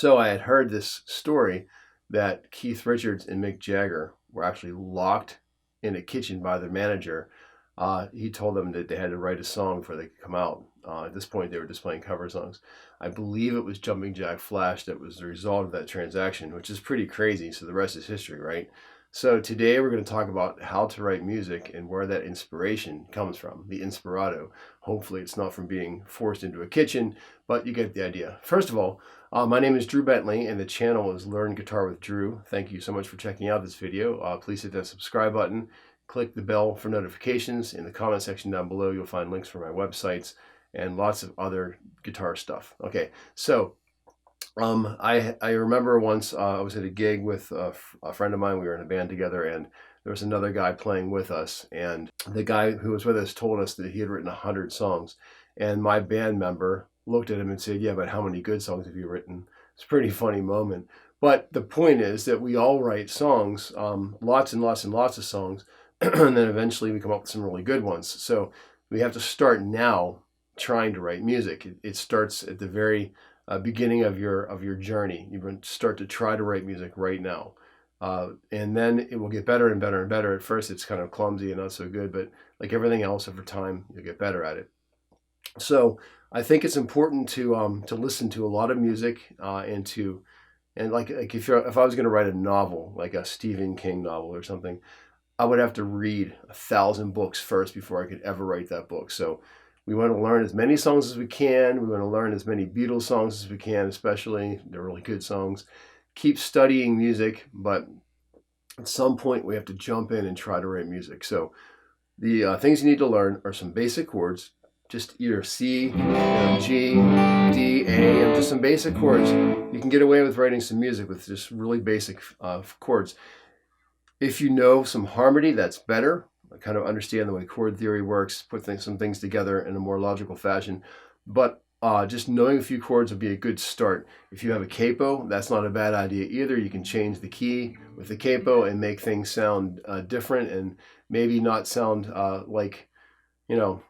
So I had heard this story that Keith Richards and Mick Jagger were actually locked in a kitchen by their manager. He told them that they had to write a song before they could come out. At this point, they were just playing cover songs. I believe it was Jumping Jack Flash that was the result of that transaction, which is pretty crazy. So the rest is history, right? So today we're going to talk about how to write music and where that inspiration comes from, the inspirato. Hopefully it's not from being forced into a kitchen, but you get the idea. First of all, my name is Drew Bentley and the channel is Learn Guitar with Drew. Thank you so much for checking out this video. Please hit that subscribe button, click the bell for notifications. In the comment section down below you'll find links for my websites and lots of other guitar stuff. Okay, so I remember once I was at a gig with a friend of mine. We were in a band together, and there was another guy playing with us. And the guy who was with us told us that he had written 100 songs. And my band member looked at him and said, "Yeah, but how many good songs have you written?" It's a pretty funny moment. But the point is that we all write songs, lots and lots and lots of songs, and then eventually we come up with some really good ones. So we have to start now trying to write music. It starts at the very beginning of your journey. You start to try to write music right now, and then it will get better and better and better. At first it's kind of clumsy and not so good, but like everything else, over time you'll get better at it. So I think it's important to listen to a lot of music, and like if I was going to write a novel, like a Stephen King novel or something, I would have to read 1,000 books first before I could ever write that book. So we want to learn as many songs as we can. We want to learn as many Beatles songs as we can, especially. They're really good songs. Keep studying music, but at some point we have to jump in and try to write music. So the things you need to learn are some basic chords, just either C, G, D, A, and just some basic chords. You can get away with writing some music with just really basic chords. If you know some harmony, that's better. Kind of understand the way chord theory works, put some things together in a more logical fashion. But just knowing a few chords would be a good start. If you have a capo, that's not a bad idea either. You can change the key with the capo and make things sound different, and maybe not sound like, you know,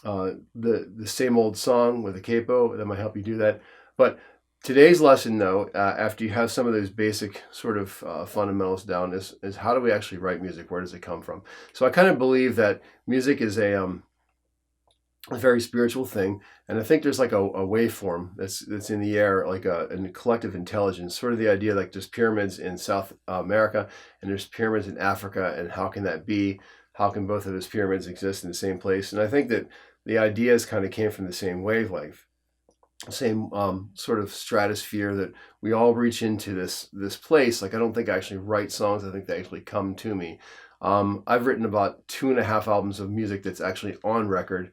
the same old song with a capo. That might help you do that. But today's lesson, though, after you have some of those basic sort of fundamentals down, is how do we actually write music? Where does it come from? So I kind of believe that music is a very spiritual thing, and I think there's like a waveform that's in the air, like a collective intelligence. Sort of the idea like there's pyramids in South America and there's pyramids in Africa, and how can that be? How can both of those pyramids exist in the same place? And I think that the ideas kind of came from the same wavelength. Same sort of stratosphere, that we all reach into this place. Like, I don't think I actually write songs. I think they actually come to me. I've written about 2.5 albums of music that's actually on record,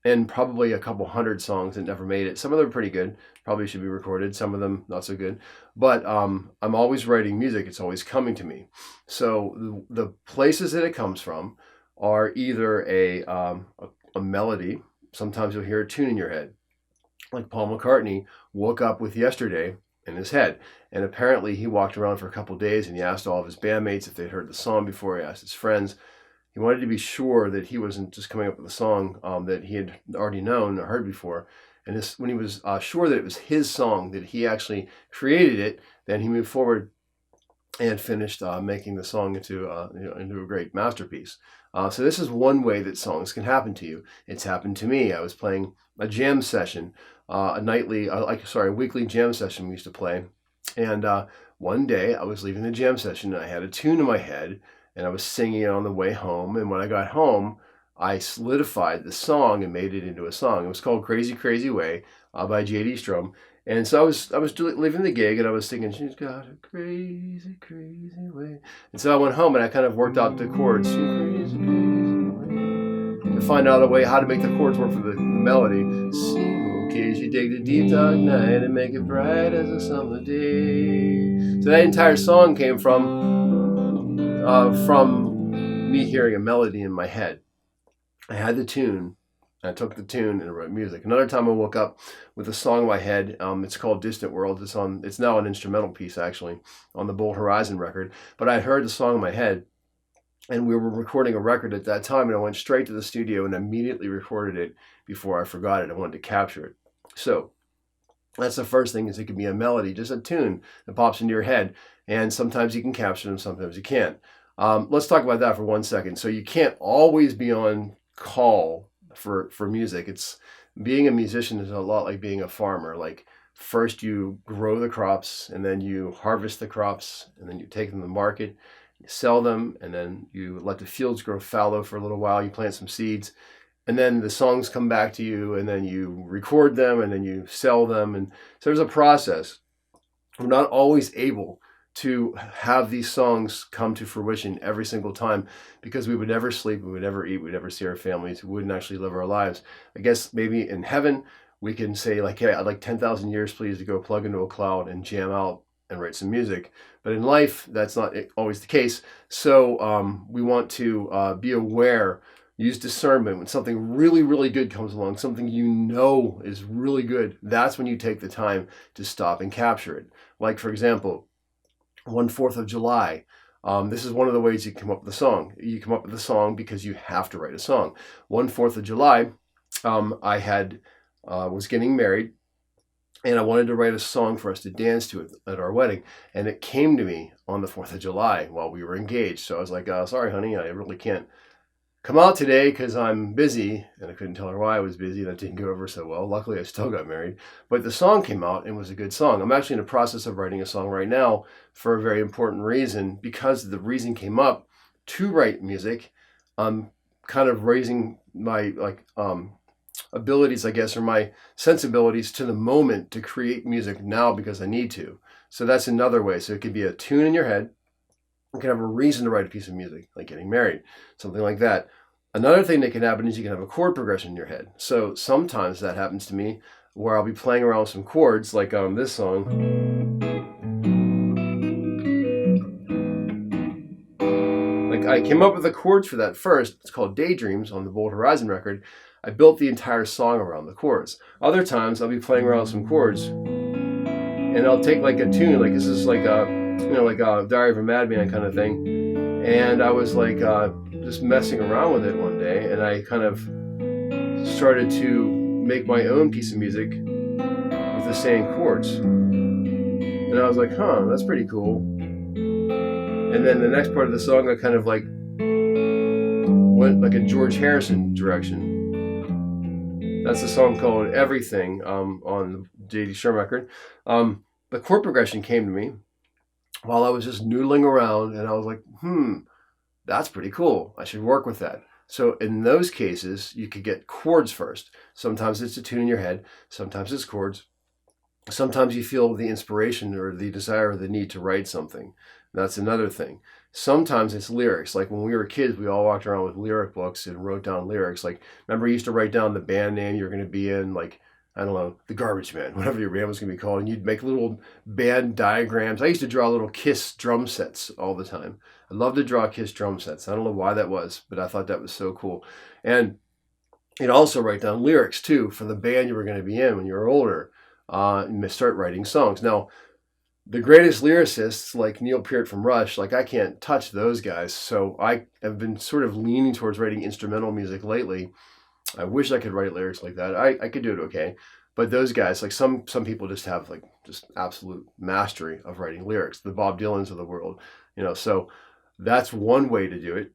and probably a couple hundred songs that never made it. Some of them are pretty good, probably should be recorded. Some of them not so good. But I'm always writing music. It's always coming to me. So the places that it comes from are either a melody. Sometimes you'll hear a tune in your head. Like Paul McCartney woke up with Yesterday in his head, and apparently he walked around for a couple of days and he asked all of his bandmates if they'd heard the song before. He asked his friends. He wanted to be sure that he wasn't just coming up with a song that he had already known or heard before. And when he was sure that it was his song, that he actually created it, then he moved forward and finished making the song into a great masterpiece. So this is one way that songs can happen to you. It's happened to me. I was playing a jam session, a weekly jam session we used to play. And one day I was leaving the jam session and I had a tune in my head and I was singing it on the way home. And when I got home, I solidified the song and made it into a song. It was called Crazy Crazy Way by J.D. Strum. And so I was leaving the gig and I was singing, "She's got a crazy, crazy way." And so I went home and I kind of worked out the chords, "Crazy, crazy way," to find out a way how to make the chords work for the melody. "Sing, okay, you take the deep dark night and make it bright as a summer day." So that entire song came from me hearing a melody in my head. I had the tune. I took the tune and wrote music. Another time I woke up with a song in my head. It's called Distant World. It's now an instrumental piece, actually, on the Bull Horizon record. But I heard the song in my head, and we were recording a record at that time, and I went straight to the studio and immediately recorded it before I forgot it. I wanted to capture it. So That's the first thing, is it could be a melody, just a tune that pops into your head. And sometimes you can capture them, sometimes you can't. Let's talk about that for 1 second. So you can't always be on call for music. It's being a musician is a lot like being a farmer. Like, first you grow the crops, and then you harvest the crops, and then you take them to the market, you sell them, and then you let the fields grow fallow for a little while. You plant some seeds, and then the songs come back to you, and then you record them, and then you sell them. And so there's a process. We're not always able to have these songs come to fruition every single time, because we would never sleep, we would never eat, we would never see our families, we wouldn't actually live our lives. I guess maybe in heaven we can say, like, hey, I'd like 10,000 years please to go plug into a cloud and jam out and write some music. But in life, that's not always the case. So we want to be aware, use discernment. When something really, really good comes along, something you know is really good, that's when you take the time to stop and capture it. Like, for example, 4th of July. This is one of the ways you come up with a song. You come up with a song because you have to write a song. 4th of July, I was getting married, and I wanted to write a song for us to dance to at our wedding. And it came to me on the 4th of July while we were engaged. So I was like, sorry, honey, I really can't come out today because I'm busy. And I couldn't tell her why I was busy. That didn't go over so well. Luckily, I still got married. But the song came out and was a good song. I'm actually in the process of writing a song right now for a very important reason. Because the reason came up to write music, I'm kind of raising my abilities, I guess, or my sensibilities to the moment to create music now because I need to. So that's another way. So it could be a tune in your head. You can have a reason to write a piece of music, like getting married, something like that. Another thing that can happen is you can have a chord progression in your head. So sometimes that happens to me where I'll be playing around with some chords, like this song. Like, I came up with the chords for that first. It's called Daydreams on the Bold Horizon record. I built the entire song around the chords. Other times I'll be playing around with some chords, and I'll take like a tune, like this is like a Diary of a Madman kind of thing. And I was like just messing around with it one day, and I kind of started to make my own piece of music with the same chords. And I was like, that's pretty cool. And then the next part of the song, I kind of like went like a George Harrison direction. That's a song called Everything on the J.D. Sherm record. The chord progression came to me while I was just noodling around, and I was like, that's pretty cool. I should work with that. So in those cases, you could get chords first. Sometimes it's a tune in your head. Sometimes it's chords. Sometimes you feel the inspiration or the desire or the need to write something. That's another thing. Sometimes it's lyrics. Like when we were kids, we all walked around with lyric books and wrote down lyrics. Like, remember, you used to write down the band name you're going to be in, like, I don't know, the Garbage Man, whatever your band was going to be called. And you'd make little band diagrams. I used to draw little Kiss drum sets all the time. I love to draw Kiss drum sets. I don't know why that was, but I thought that was so cool. And you'd also write down lyrics, too, for the band you were going to be in when you were older. And start writing songs. Now, the greatest lyricists, like Neil Peart from Rush, like, I can't touch those guys. So I have been sort of leaning towards writing instrumental music lately. I wish I could write lyrics like that. I could do it okay. But those guys, like some people just have like just absolute mastery of writing lyrics, the Bob Dylans of the world, so that's one way to do it,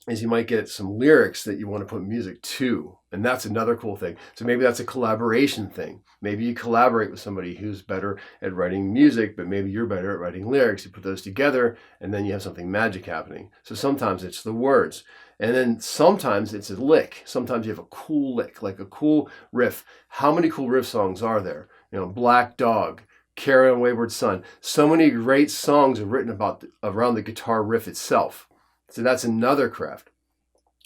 is you might get some lyrics that you want to put music to. And that's another cool thing. So maybe that's a collaboration thing. Maybe you collaborate with somebody who's better at writing music, but maybe you're better at writing lyrics. You put those together, and then you have something magic happening. So sometimes it's the words. And then sometimes it's a lick. Sometimes you have a cool lick, like a cool riff. How many cool riff songs are there? Black Dog, Carry On Wayward Son. So many great songs are written around the guitar riff itself. So that's another craft.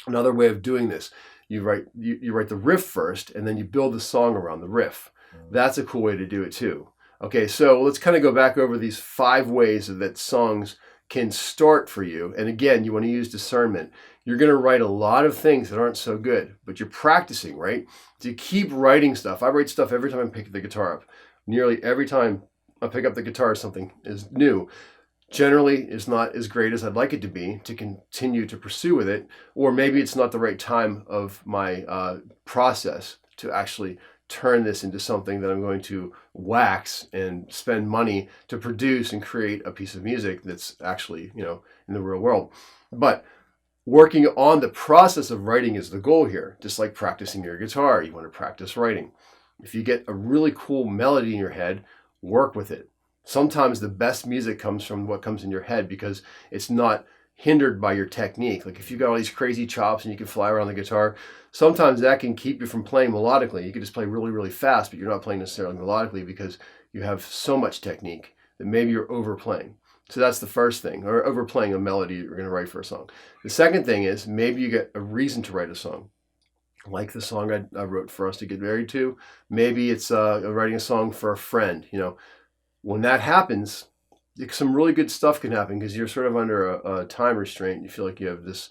Another way of doing this. You write the riff first, and then you build the song around the riff. That's a cool way to do it too. Okay, so let's kind of go back over these 5 ways that songs can start for you. And again, you want to use discernment. You're going to write a lot of things that aren't so good, but you're practicing, right? So you keep writing stuff. I write stuff every time I pick the guitar up. Nearly every time I pick up the guitar, something is new. Generally, it's not as great as I'd like it to be to continue to pursue with it, or maybe it's not the right time of my process to actually turn this into something that I'm going to wax and spend money to produce and create a piece of music that's actually, you know, in the real world. But working on the process of writing is the goal here. Just like practicing your guitar, you want to practice writing. If you get a really cool melody in your head, work with it. Sometimes the best music comes from what comes in your head because it's not hindered by your technique. Like if you got all these crazy chops and you can fly around the guitar, sometimes that can keep you from playing melodically. You can just play really, really fast, but you're not playing necessarily melodically because you have so much technique that maybe you're overplaying. So that's the first thing, or overplaying a melody you're going to write for a song. The second thing is maybe you get a reason to write a song. Like the song I wrote for us to get married to. Maybe it's writing a song for a friend. You know, when that happens, some really good stuff can happen because you're sort of under a time restraint. You feel like you have this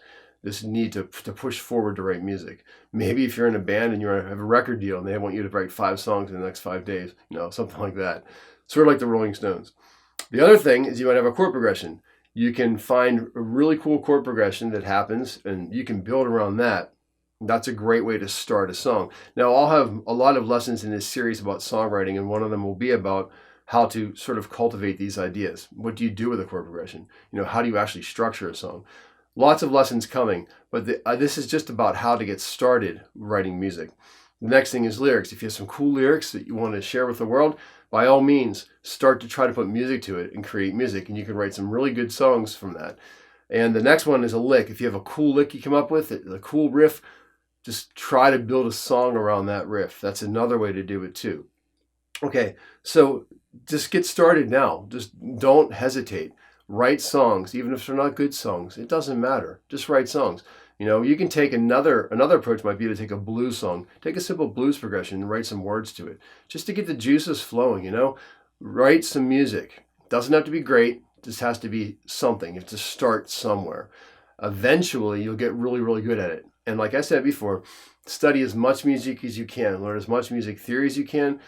need to push forward to write music. Maybe if you're in a band and you have a record deal and they want you to write 5 songs in the next 5 days, you know, something like that. Sort of like the Rolling Stones. The other thing is you might have a chord progression. You can find a really cool chord progression that happens and you can build around that. That's a great way to start a song. Now, I'll have a lot of lessons in this series about songwriting, and one of them will be about how to sort of cultivate these ideas. What do you do with a chord progression? You know, how do you actually structure a song? Lots of lessons coming, but this is just about how to get started writing music. The next thing is lyrics. If you have some cool lyrics that you want to share with the world, by all means, start to try to put music to it and create music, and you can write some really good songs from that. And the next one is a lick. If you have a cool lick you come up with, a cool riff, just try to build a song around that riff. That's another way to do it too. Okay, so just get started now. Just don't hesitate. Write songs, even if they're not good songs. It doesn't matter. Just write songs. You know, you can take another approach might be to take a blues song, take a simple blues progression and write some words to it, just to get the juices flowing, you know. Write some music. Doesn't have to be great, just has to be something. You have to start somewhere. Eventually, you'll get really, really good at it. And like I said before, study as much music as you can, learn as much music theory as you can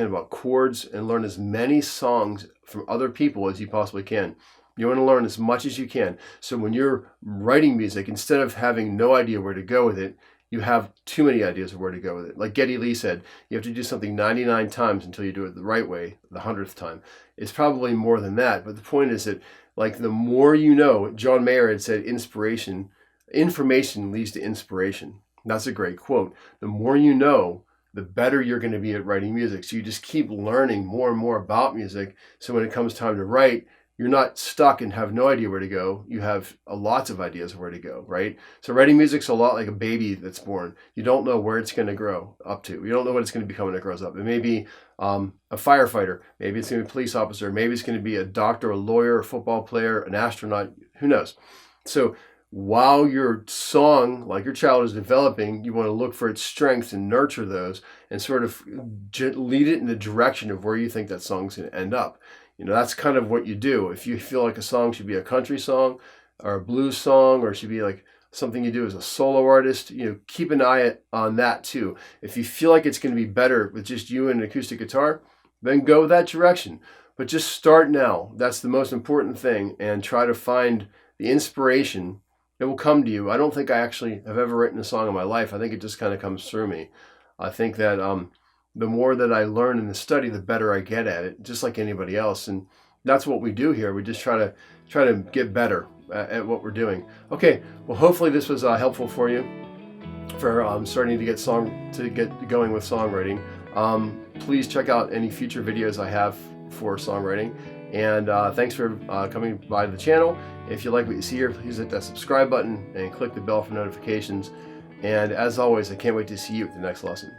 about chords, and learn as many songs from other people as you possibly can. You want to learn as much as you can. So when you're writing music, instead of having no idea where to go with it, you have too many ideas of where to go with it. Like Geddy Lee said, you have to do something 99 times until you do it the right way, the 100th time. It's probably more than that, but the point is that, like, the more you know, John Mayer had said, information leads to inspiration. That's a great quote. The more you know, the better you're going to be at writing music. So you just keep learning more and more about music. So when it comes time to write, you're not stuck and have no idea where to go. You have lots of ideas of where to go, right? So writing music's a lot like a baby that's born. You don't know where it's going to grow up to. You don't know what it's going to become when it grows up. It may be a firefighter. Maybe it's going to be a police officer. Maybe it's going to be a doctor, a lawyer, a football player, an astronaut. Who knows? So while your song, like your child, is developing, you want to look for its strengths and nurture those and sort of lead it in the direction of where you think that song's going to end up. You know, that's kind of what you do. If you feel like a song should be a country song or a blues song, or it should be like something you do as a solo artist, you know, keep an eye on that too. If you feel like it's going to be better with just you and an acoustic guitar, then go that direction. But just start now. That's the most important thing, and try to find the inspiration. It will come to you. I don't think I actually have ever written a song in my life. I think it just kind of comes through me. I think that the more that I learn in the study, the better I get at it, just like anybody else. And that's what we do here. We just try to get better at what we're doing. Okay, well, hopefully this was helpful for you for starting to get going with songwriting. Please check out any future videos I have for songwriting. And thanks for coming by the channel. If you like what you see here, please hit that subscribe button and click the bell for notifications. And as always, I can't wait to see you at the next lesson.